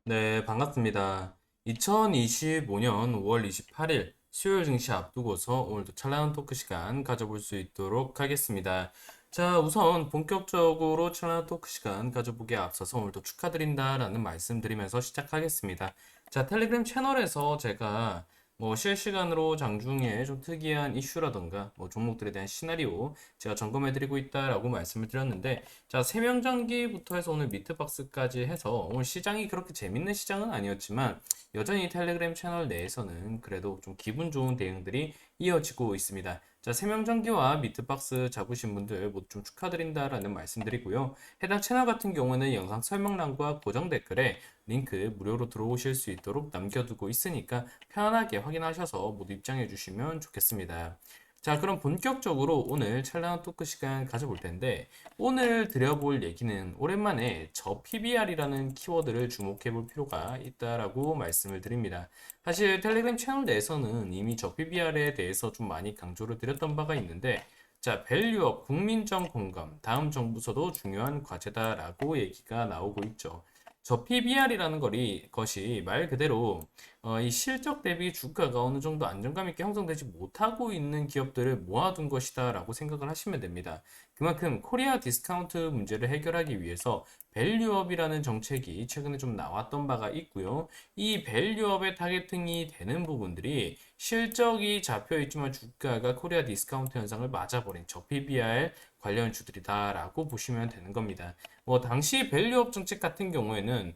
네, 반갑습니다. 2025년 5월 28일 수요일 증시 앞두고서 오늘도 찬란한 토크 시간 가져볼 수 있도록 하겠습니다. 자, 우선 본격적으로 찬란한 토크 시간 가져보기에 앞서서 오늘도 축하드린다라는 말씀 드리면서 시작하겠습니다. 자, 텔레그램 채널에서 제가 실시간으로 장중에 좀 특이한 이슈라던가 종목들에 대한 시나리오 제가 점검해드리고 있다라고 말씀을 드렸는데 자, 세명전기부터 해서 오늘 미트박스까지 해서 오늘 시장이 그렇게 재밌는 시장은 아니었지만 여전히 텔레그램 채널 내에서는 그래도 좀 기분 좋은 대응들이 이어지고 있습니다. 자, 세명전기와 미트박스 잡으신 분들 모두 좀 축하드린다라는 말씀드리고요. 해당 채널 같은 경우는 영상 설명란과 고정 댓글에 링크 무료로 들어오실 수 있도록 남겨두고 있으니까 편안하게 확인하셔서 모두 입장해 주시면 좋겠습니다. 자, 그럼 본격적으로 오늘 찰나한 토크 시간 가져볼 텐데, 오늘 드려볼 얘기는 오랜만에 저 PBR이라는 키워드를 주목해 볼 필요가 있다라고 말씀을 드립니다. 사실 텔레그램 채널 내에서는 이미 저 PBR에 대해서 좀 많이 강조를 드렸던 바가 있는데, 자, 밸류업, 국민적 공감, 다음 정부서도 중요한 과제다라고 얘기가 나오고 있죠. 저 PBR이라는 것이 말 그대로 이 실적 대비 주가가 어느 정도 안정감 있게 형성되지 못하고 있는 기업들을 모아둔 것이다라고 생각을 하시면 됩니다. 그만큼 코리아 디스카운트 문제를 해결하기 위해서 밸류업이라는 정책이 최근에 좀 나왔던 바가 있고요. 이 밸류업의 타겟팅이 되는 부분들이 실적이 잡혀 있지만 주가가 코리아 디스카운트 현상을 맞아버린 저 PBR 관련 주들이다라고 보시면 되는 겁니다. 당시 밸류업 정책 같은 경우에는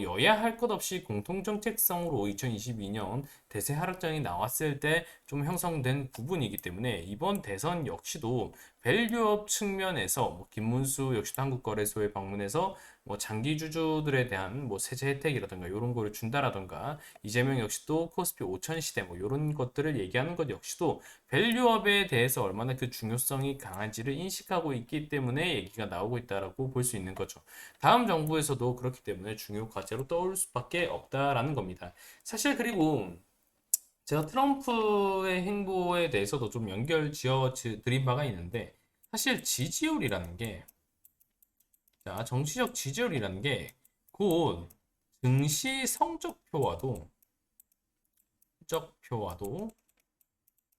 여야 할 것 없이 공통 정책성으로 2022년 대세 하락장이 나왔을 때 좀 형성된 부분이기 때문에 이번 대선 역시도 밸류업 측면에서 김문수 역시도 한국거래소에 방문해서 장기 주주들에 대한 세제 혜택이라든가 이런 거를 준다라든가 이재명 역시도 코스피 5천 시대 이런 것들을 얘기하는 것 역시도 밸류업에 대해서 얼마나 그 중요성이 강한지를 인식하고 있기 때문에 얘기가 나오고 있다라고 볼 수 있는 거죠. 다음 정부에서도 그렇기 때문에 중요 과제로 떠올 수밖에 없다라는 겁니다. 사실 그리고 제가 트럼프의 행보에 대해서도 좀 연결 지어 드린 바가 있는데 사실 지지율이라는 게 자, 정치적 지지율이라는 게 곧 증시 성적표와도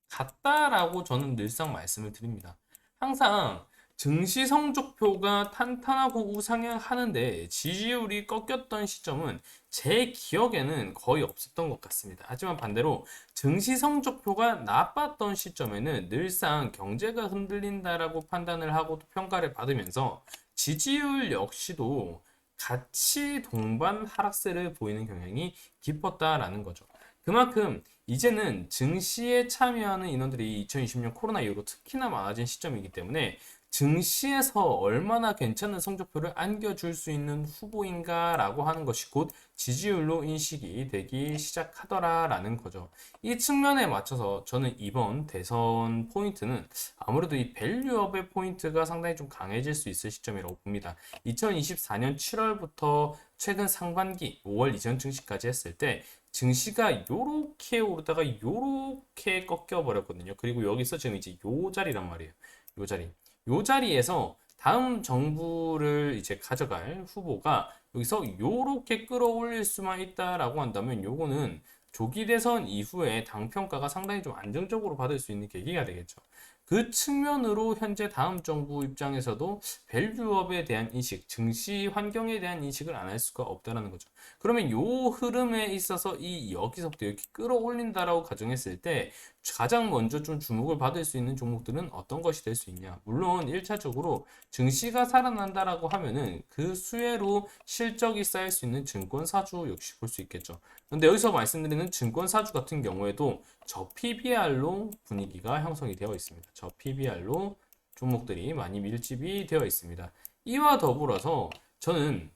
같다라고 저는 늘상 말씀을 드립니다. 항상 증시 성적표가 탄탄하고 우상향하는데 지지율이 꺾였던 시점은 제 기억에는 거의 없었던 것 같습니다. 하지만 반대로 증시 성적표가 나빴던 시점에는 늘상 경제가 흔들린다라고 판단을 하고 평가를 받으면서 지지율 역시도 같이 동반 하락세를 보이는 경향이 깊었다라는 거죠. 그만큼 이제는 증시에 참여하는 인원들이 2020년 코로나 이후로 특히나 많아진 시점이기 때문에 증시에서 얼마나 괜찮은 성적표를 안겨줄 수 있는 후보인가라고 하는 것이 곧 지지율로 인식이 되기 시작하더라라는 거죠. 이 측면에 맞춰서 저는 이번 대선 포인트는 아무래도 이 밸류업의 포인트가 상당히 좀 강해질 수 있을 시점이라고 봅니다. 2024년 7월부터 최근 상반기 5월 이전 증시까지 했을 때 증시가 요렇게 오르다가 요렇게 꺾여 버렸거든요. 그리고 여기서 지금 이제 요 자리란 말이에요. 요 자리. 요 자리에서 다음 정부를 이제 가져갈 후보가 여기서 요렇게 끌어올릴 수만 있다라고 한다면 요거는 조기 대선 이후에 당 평가가 상당히 좀 안정적으로 받을 수 있는 계기가 되겠죠. 그 측면으로 현재 다음 정부 입장에서도 밸류업에 대한 인식, 증시 환경에 대한 인식을 안 할 수가 없다는 거죠. 그러면 요 흐름에 있어서 이 여기서부터 이렇게 끌어올린다라고 가정했을 때 가장 먼저 좀 주목을 받을 수 있는 종목들은 어떤 것이 될 수 있냐? 물론 1차적으로 증시가 살아난다라고 하면은 그 수혜로 실적이 쌓일 수 있는 증권사주 역시 볼 수 있겠죠. 근데 여기서 말씀드리는 증권사주 같은 경우에도 저 PBR로 분위기가 형성이 되어 있습니다. 저 PBR로 종목들이 많이 밀집이 되어 있습니다. 이와 더불어서 저는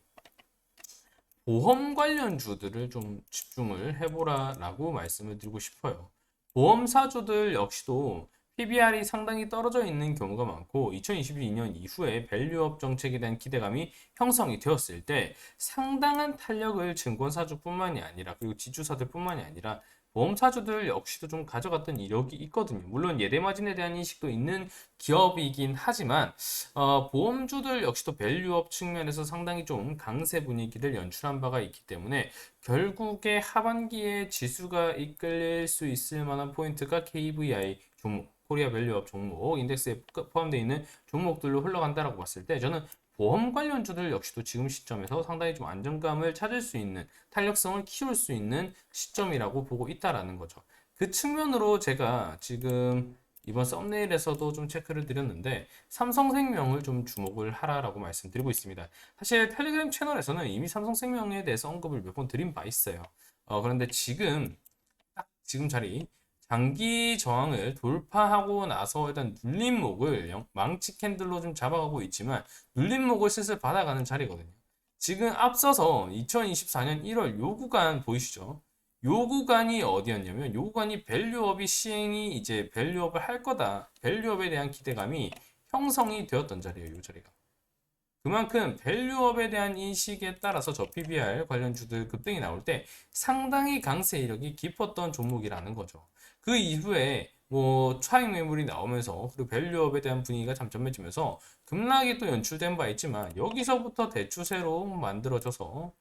보험 관련주들을 좀 집중을 해보라라고 말씀을 드리고 싶어요. 보험사주들 역시도 PBR이 상당히 떨어져 있는 경우가 많고 2022년 이후에 밸류업 정책에 대한 기대감이 형성이 되었을 때 상당한 탄력을 증권사주뿐만이 아니라 그리고 지주사들뿐만이 아니라 보험사주들 역시도 좀 가져갔던 이력이 있거든요. 물론 예대마진에 대한 인식도 있는 기업이긴 하지만 보험주들 역시도 밸류업 측면에서 상당히 좀 강세 분위기를 연출한 바가 있기 때문에 결국에 하반기에 지수가 이끌릴 수 있을 만한 포인트가 KVI 종목, 코리아 밸류업 종목, 인덱스에 포함되어 있는 종목들로 흘러간다라고 봤을 때 저는 보험 관련주들 역시도 지금 시점에서 상당히 좀 안정감을 찾을 수 있는 탄력성을 키울 수 있는 시점이라고 보고 있다라는 거죠. 그 측면으로 제가 지금 이번 썸네일에서도 좀 체크를 드렸는데 삼성생명을 좀 주목을 하라라고 말씀드리고 있습니다. 사실 텔레그램 채널에서는 이미 삼성생명에 대해서 언급을 몇 번 드린 바 있어요. 그런데 지금 딱 지금 자리 장기 저항을 돌파하고 나서 일단 눌림목을 망치 캔들로 좀 잡아가고 있지만 눌림목을 슬슬 받아가는 자리거든요. 지금 앞서서 2024년 1월 요 구간 보이시죠? 요 구간이 어디였냐면 요 구간이 밸류업이 시행이 이제 밸류업을 할 거다. 밸류업에 대한 기대감이 형성이 되었던 자리예요. 요 자리가. 그만큼 밸류업에 대한 인식에 따라서 저 PBR 관련주들 급등이 나올 때 상당히 강세 이력이 깊었던 종목이라는 거죠. 그 이후에 뭐 차익 매물이 나오면서 그리고 밸류업에 대한 분위기가 잠잠해지면서 급락이 또 연출된 바 있지만 여기서부터 대추세로 만들어져서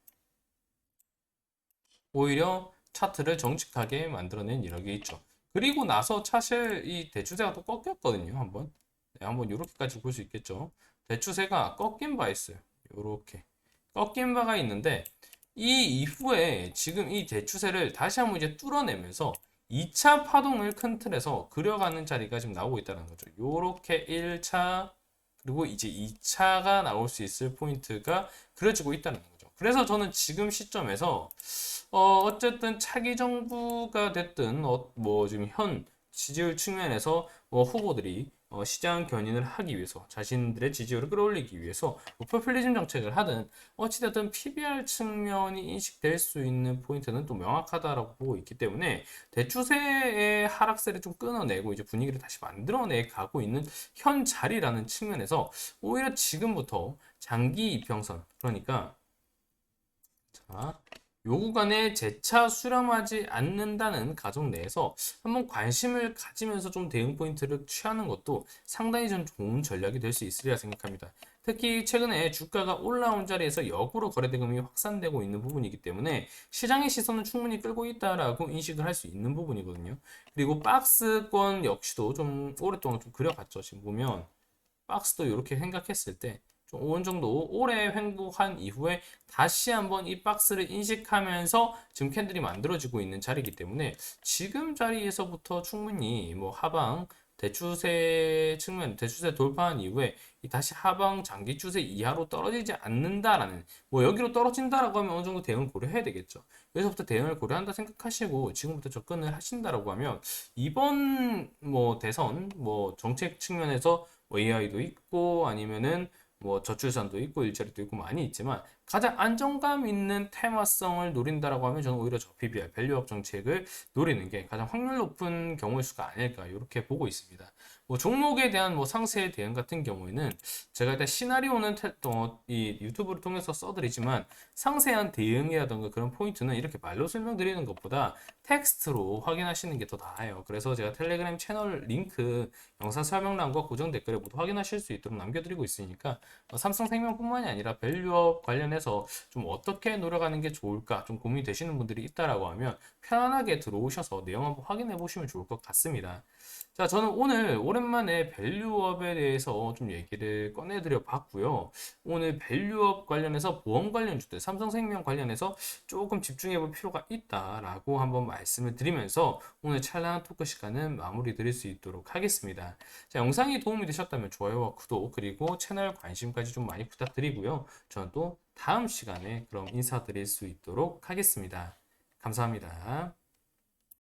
오히려 차트를 정직하게 만들어낸 이력이 있죠. 그리고 나서 사실 이 대추세가 또 꺾였거든요. 한번. 네, 한번 이렇게까지 볼 수 있겠죠. 대추세가 꺾인 바 있어요. 이렇게 꺾인 바가 있는데 이 이후에 지금 이 대추세를 다시 한번 이제 뚫어내면서 2차 파동을 큰 틀에서 그려가는 자리가 지금 나오고 있다는 거죠. 이렇게 1차 그리고 이제 2차가 나올 수 있을 포인트가 그려지고 있다는 거죠. 그래서 저는 지금 시점에서 어쨌든 차기 정부가 됐든 뭐 지금 현 지지율 측면에서 후보들이 시장 견인을 하기 위해서 자신들의 지지율을 끌어올리기 위해서 뭐 포퓰리즘 정책을 하든 어찌됐든 PBR 측면이 인식될 수 있는 포인트는 또 명확하다라고 보고 있기 때문에 대추세의 하락세를 좀 끊어내고 이제 분위기를 다시 만들어내 가고 있는 현 자리라는 측면에서 오히려 지금부터 장기 이평선 그러니까 자, 요 구간에 재차 수렴하지 않는다는 가정 내에서 한번 관심을 가지면서 좀 대응 포인트를 취하는 것도 상당히 좀 좋은 전략이 될 수 있으리라 생각합니다. 특히 최근에 주가가 올라온 자리에서 역으로 거래대금이 확산되고 있는 부분이기 때문에 시장의 시선을 충분히 끌고 있다라고 인식을 할 수 있는 부분이거든요. 그리고 박스권 역시도 좀 오랫동안 좀 그려봤죠. 지금 보면 박스도 이렇게 생각했을 때 좀 어느 정도 오래 횡보한 이후에 다시 한번 이 박스를 인식하면서 지금 캔들이 만들어지고 있는 자리이기 때문에 지금 자리에서부터 충분히 뭐 하방 대추세 측면 대추세 돌파한 이후에 다시 하방 장기 추세 이하로 떨어지지 않는다라는 뭐 여기로 떨어진다라고 하면 어느 정도 대응을 고려해야 되겠죠. 여기서부터 대응을 고려한다 생각하시고 지금부터 접근을 하신다라고 하면 이번 뭐 대선 뭐 정책 측면에서 뭐 AI도 있고 아니면은 뭐 저출산도 있고 일자리도 있고 많이 있지만 가장 안정감 있는 테마성을 노린다라고 하면 저는 오히려 저 PBR 밸류업 정책을 노리는 게 가장 확률 높은 경우의 수가 아닐까 이렇게 보고 있습니다. 뭐 종목에 대한 뭐 상세 대응 같은 경우에는 제가 일단 시나리오는 이 유튜브를 통해서 써드리지만 상세한 대응이라던가 그런 포인트는 이렇게 말로 설명드리는 것보다 텍스트로 확인하시는 게 더 나아요. 그래서 제가 텔레그램 채널 링크 영상 설명란과 고정 댓글에 모두 확인하실 수 있도록 남겨드리고 있으니까 삼성생명뿐만이 아니라 밸류업 관련해서 좀 어떻게 노력하는 게 좋을까 좀 고민이 되시는 분들이 있다라고 하면 편안하게 들어오셔서 내용 한번 확인해 보시면 좋을 것 같습니다. 자, 저는 오늘 오랜만에 밸류업에 대해서 좀 얘기를 꺼내드려 봤고요. 오늘 밸류업 관련해서 보험 관련주들, 삼성생명 관련해서 조금 집중해 볼 필요가 있다라고 한번 말씀을 드리면서 오늘 찰나한 토크 시간은 마무리 드릴 수 있도록 하겠습니다. 자, 영상이 도움이 되셨다면 좋아요와 구독 그리고 채널 관심까지 좀 많이 부탁드리고요. 저는 또 다음 시간에 그럼 인사드릴 수 있도록 하겠습니다. 감사합니다.